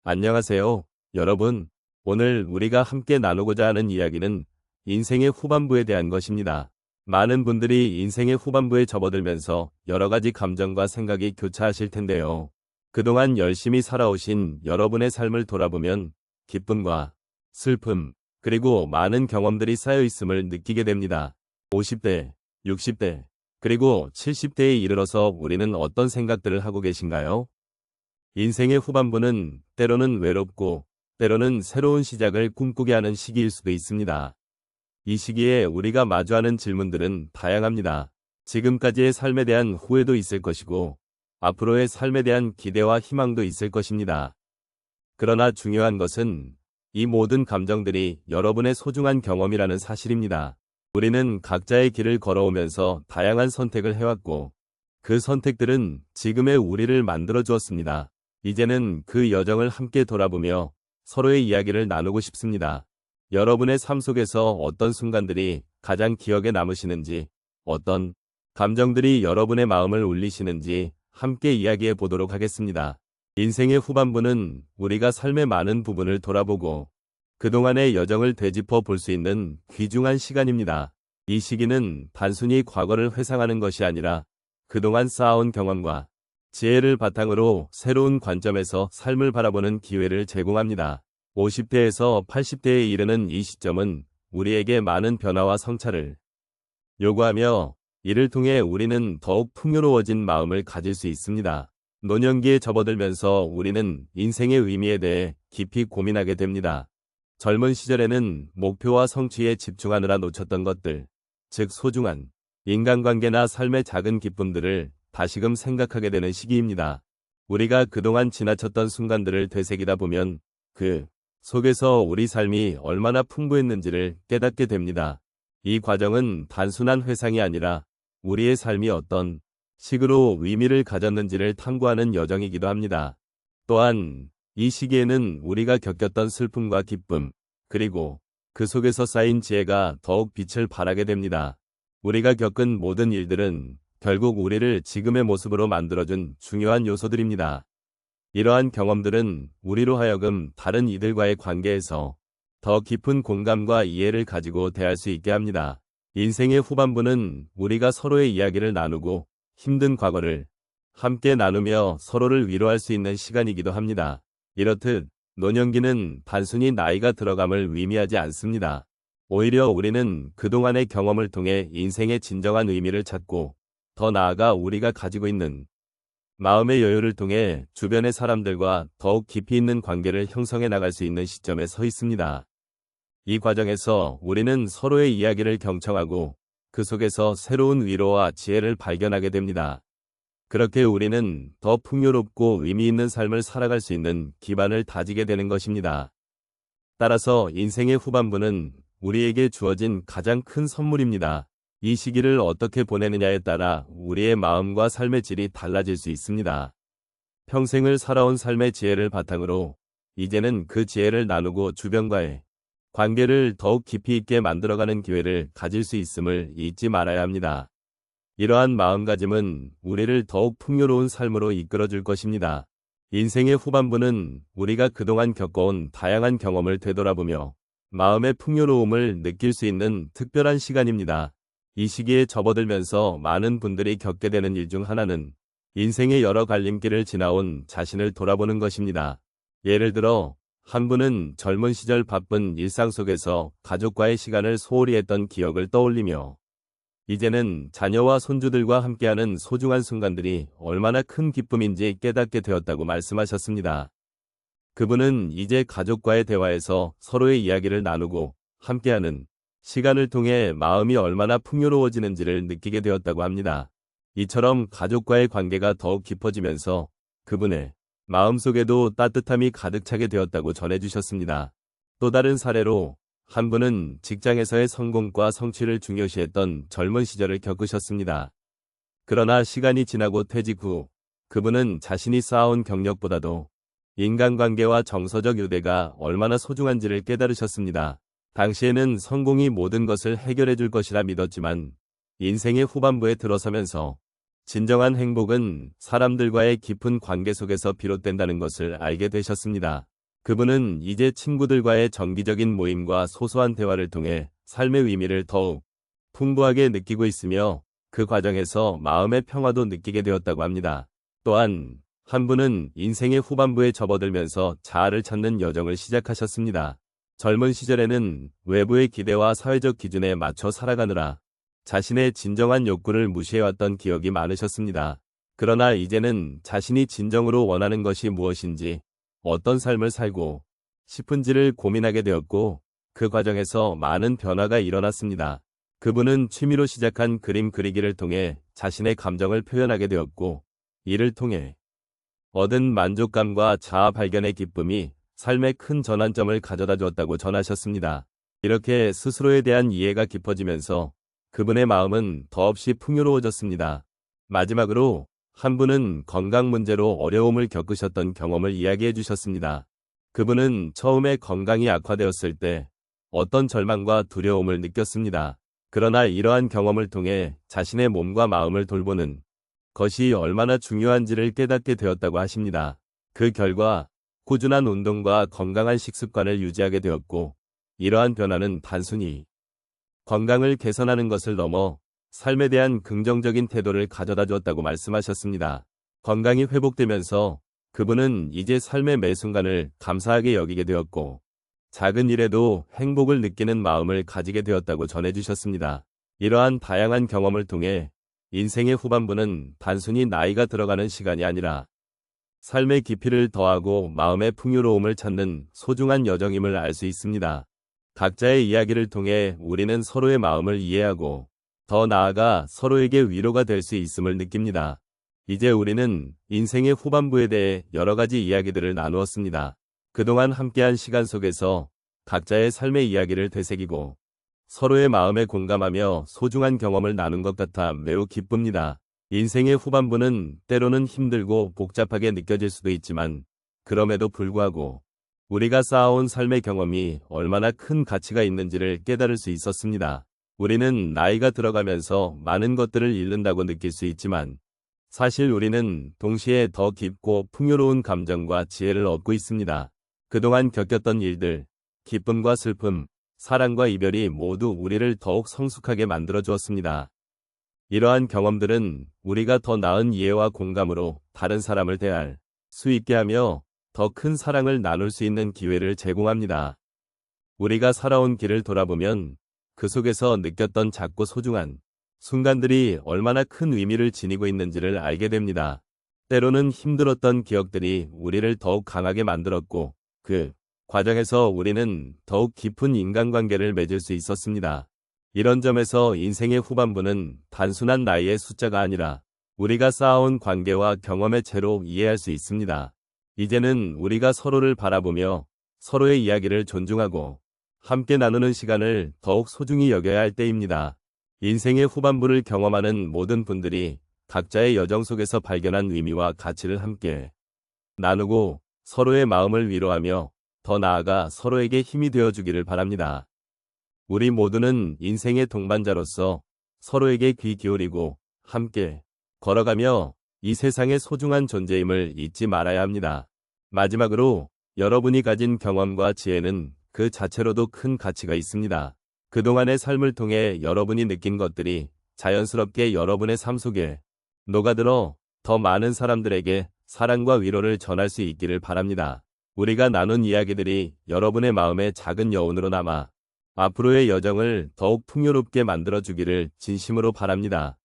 안녕하세요, 여러분. 오늘 우리가 함께 나누고자 하는 이야기는 인생의 후반부에 대한 것입니다. 많은 분들이 인생의 후반부에 접어들면서 여러 가지 감정과 생각이 교차하실 텐데요. 그동안 열심히 살아오신 여러분의 삶을 돌아보면 기쁨과 슬픔, 그리고 많은 경험들이 쌓여 있음을 느끼게 됩니다. 50대, 60대, 그리고 70대에 이르러서 우리는 어떤 생각들을 하고 계신가요? 인생의 후반부는 때로는 외롭고 때로는 새로운 시작을 꿈꾸게 하는 시기일 수도 있습니다. 이 시기에 우리가 마주하는 질문들은 다양합니다. 지금까지의 삶에 대한 후회도 있을 것이고 앞으로의 삶에 대한 기대와 희망도 있을 것입니다. 그러나 중요한 것은 이 모든 감정들이 여러분의 소중한 경험이라는 사실입니다. 우리는 각자의 길을 걸어오면서 다양한 선택을 해왔고 그 선택들은 지금의 우리를 만들어 주었습니다. 이제는 그 여정을 함께 돌아보며 서로의 이야기를 나누고 싶습니다. 여러분의 삶 속에서 어떤 순간들이 가장 기억에 남으시는지, 어떤 감정들이 여러분의 마음을 울리시는지 함께 이야기해 보도록 하겠습니다. 인생의 후반부는 우리가 삶의 많은 부분을 돌아보고 그동안의 여정을 되짚어 볼 수 있는 귀중한 시간입니다. 이 시기는 단순히 과거를 회상하는 것이 아니라 그동안 쌓아온 경험과 지혜를 바탕으로 새로운 관점에서 삶을 바라보는 기회를 제공합니다. 50대에서 80대에 이르는 이 시점은 우리에게 많은 변화와 성찰을 요구하며 이를 통해 우리는 더욱 풍요로워진 마음을 가질 수 있습니다. 노년기에 접어들면서 우리는 인생의 의미에 대해 깊이 고민하게 됩니다. 젊은 시절에는 목표와 성취에 집중하느라 놓쳤던 것들, 즉 소중한 인간관계나 삶의 작은 기쁨들을 다시금 생각하게 되는 시기입니다. 우리가 그동안 지나쳤던 순간들을 되새기다 보면 그 속에서 우리 삶이 얼마나 풍부했는지를 깨닫게 됩니다. 이 과정은 단순한 회상이 아니라 우리의 삶이 어떤 식으로 의미를 가졌는지를 탐구하는 여정이기도 합니다. 또한 이 시기에는 우리가 겪었던 슬픔과 기쁨, 그리고 그 속에서 쌓인 지혜가 더욱 빛을 발하게 됩니다. 우리가 겪은 모든 일들은 결국 우리를 지금의 모습으로 만들어준 중요한 요소들입니다. 이러한 경험들은 우리로 하여금 다른 이들과의 관계에서 더 깊은 공감과 이해를 가지고 대할 수 있게 합니다. 인생의 후반부는 우리가 서로의 이야기를 나누고 힘든 과거를 함께 나누며 서로를 위로할 수 있는 시간이기도 합니다. 이렇듯 노년기는 단순히 나이가 들어감을 의미하지 않습니다. 오히려 우리는 그동안의 경험을 통해 인생의 진정한 의미를 찾고 더 나아가 우리가 가지고 있는 마음의 여유를 통해 주변의 사람들과 더욱 깊이 있는 관계를 형성해 나갈 수 있는 시점에 서 있습니다. 이 과정에서 우리는 서로의 이야기를 경청하고 그 속에서 새로운 위로와 지혜를 발견하게 됩니다. 그렇게 우리는 더 풍요롭고 의미 있는 삶을 살아갈 수 있는 기반을 다지게 되는 것입니다. 따라서 인생의 후반부는 우리에게 주어진 가장 큰 선물입니다. 이 시기를 어떻게 보내느냐에 따라 우리의 마음과 삶의 질이 달라질 수 있습니다. 평생을 살아온 삶의 지혜를 바탕으로 이제는 그 지혜를 나누고 주변과의 관계를 더욱 깊이 있게 만들어가는 기회를 가질 수 있음을 잊지 말아야 합니다. 이러한 마음가짐은 우리를 더욱 풍요로운 삶으로 이끌어줄 것입니다. 인생의 후반부는 우리가 그동안 겪어온 다양한 경험을 되돌아보며 마음의 풍요로움을 느낄 수 있는 특별한 시간입니다. 이 시기에 접어들면서 많은 분들이 겪게 되는 일 중 하나는 인생의 여러 갈림길을 지나온 자신을 돌아보는 것입니다. 예를 들어 한 분은 젊은 시절 바쁜 일상 속에서 가족과의 시간을 소홀히 했던 기억을 떠올리며 이제는 자녀와 손주들과 함께하는 소중한 순간들이 얼마나 큰 기쁨인지 깨닫게 되었다고 말씀하셨습니다. 그분은 이제 가족과의 대화에서 서로의 이야기를 나누고 함께하는 시간을 통해 마음이 얼마나 풍요로워지는지를 느끼게 되었다고 합니다. 이처럼 가족과의 관계가 더욱 깊어지면서 그분의 마음속에도 따뜻함이 가득 차게 되었다고 전해주셨습니다. 또 다른 사례로 한 분은 직장에서의 성공과 성취를 중요시했던 젊은 시절을 겪으셨습니다. 그러나 시간이 지나고 퇴직 후 그분은 자신이 쌓아온 경력보다도 인간관계와 정서적 유대가 얼마나 소중한지를 깨달으셨습니다. 당시에는 성공이 모든 것을 해결해 줄 것이라 믿었지만 인생의 후반부에 들어서면서 진정한 행복은 사람들과의 깊은 관계 속에서 비롯된다는 것을 알게 되셨습니다. 그분은 이제 친구들과의 정기적인 모임과 소소한 대화를 통해 삶의 의미를 더욱 풍부하게 느끼고 있으며 그 과정에서 마음의 평화도 느끼게 되었다고 합니다. 또한 한 분은 인생의 후반부에 접어들면서 자아를 찾는 여정을 시작하셨습니다. 젊은 시절에는 외부의 기대와 사회적 기준에 맞춰 살아가느라 자신의 진정한 욕구를 무시해왔던 기억이 많으셨습니다. 그러나 이제는 자신이 진정으로 원하는 것이 무엇인지, 어떤 삶을 살고 싶은지를 고민하게 되었고, 그 과정에서 많은 변화가 일어났습니다. 그분은 취미로 시작한 그림 그리기를 통해 자신의 감정을 표현하게 되었고, 이를 통해 얻은 만족감과 자아 발견의 기쁨이 삶의 큰 전환점을 가져다 주었다고 전하셨습니다. 이렇게 스스로에 대한 이해가 깊어지면서 그분의 마음은 더없이 풍요로워졌습니다. 마지막으로 한 분은 건강 문제로 어려움을 겪으셨던 경험을 이야기해 주셨습니다. 그분은 처음에 건강이 악화되었을 때 어떤 절망과 두려움을 느꼈습니다. 그러나 이러한 경험을 통해 자신의 몸과 마음을 돌보는 것이 얼마나 중요한지를 깨닫게 되었다고 하십니다. 그 결과 꾸준한 운동과 건강한 식습관을 유지하게 되었고, 이러한 변화는 단순히 건강을 개선하는 것을 넘어 삶에 대한 긍정적인 태도를 가져다 주었다고 말씀하셨습니다. 건강이 회복되면서 그분은 이제 삶의 매 순간을 감사하게 여기게 되었고, 작은 일에도 행복을 느끼는 마음을 가지게 되었다고 전해주셨습니다. 이러한 다양한 경험을 통해 인생의 후반부는 단순히 나이가 들어가는 시간이 아니라 삶의 깊이를 더하고 마음의 풍요로움을 찾는 소중한 여정임을 알 수 있습니다. 각자의 이야기를 통해 우리는 서로의 마음을 이해하고 더 나아가 서로에게 위로가 될 수 있음을 느낍니다. 이제 우리는 인생의 후반부에 대해 여러 가지 이야기들을 나누었습니다. 그동안 함께한 시간 속에서 각자의 삶의 이야기를 되새기고 서로의 마음에 공감하며 소중한 경험을 나눈 것 같아 매우 기쁩니다. 인생의 후반부는 때로는 힘들고 복잡하게 느껴질 수도 있지만, 그럼에도 불구하고 우리가 쌓아온 삶의 경험이 얼마나 큰 가치가 있는지를 깨달을 수 있었습니다. 우리는 나이가 들어가면서 많은 것들을 잃는다고 느낄 수 있지만, 사실 우리는 동시에 더 깊고 풍요로운 감정과 지혜를 얻고 있습니다. 그동안 겪었던 일들, 기쁨과 슬픔, 사랑과 이별이 모두 우리를 더욱 성숙하게 만들어 주었습니다. 이러한 경험들은 우리가 더 나은 이해와 공감으로 다른 사람을 대할 수 있게 하며 더 큰 사랑을 나눌 수 있는 기회를 제공합니다. 우리가 살아온 길을 돌아보면 그 속에서 느꼈던 작고 소중한 순간들이 얼마나 큰 의미를 지니고 있는지를 알게 됩니다. 때로는 힘들었던 기억들이 우리를 더욱 강하게 만들었고, 그 과정에서 우리는 더욱 깊은 인간관계를 맺을 수 있었습니다. 이런 점에서 인생의 후반부는 단순한 나이의 숫자가 아니라 우리가 쌓아온 관계와 경험의 채로 이해할 수 있습니다. 이제는 우리가 서로를 바라보며 서로의 이야기를 존중하고 함께 나누는 시간을 더욱 소중히 여겨야 할 때입니다. 인생의 후반부를 경험하는 모든 분들이 각자의 여정 속에서 발견한 의미와 가치를 함께 나누고 서로의 마음을 위로하며 더 나아가 서로에게 힘이 되어주기를 바랍니다. 우리 모두는 인생의 동반자로서 서로에게 귀 기울이고 함께 걸어가며 이 세상의 소중한 존재임을 잊지 말아야 합니다. 마지막으로 여러분이 가진 경험과 지혜는 그 자체로도 큰 가치가 있습니다. 그동안의 삶을 통해 여러분이 느낀 것들이 자연스럽게 여러분의 삶 속에 녹아들어 더 많은 사람들에게 사랑과 위로를 전할 수 있기를 바랍니다. 우리가 나눈 이야기들이 여러분의 마음에 작은 여운으로 남아 앞으로의 여정을 더욱 풍요롭게 만들어주기를 진심으로 바랍니다.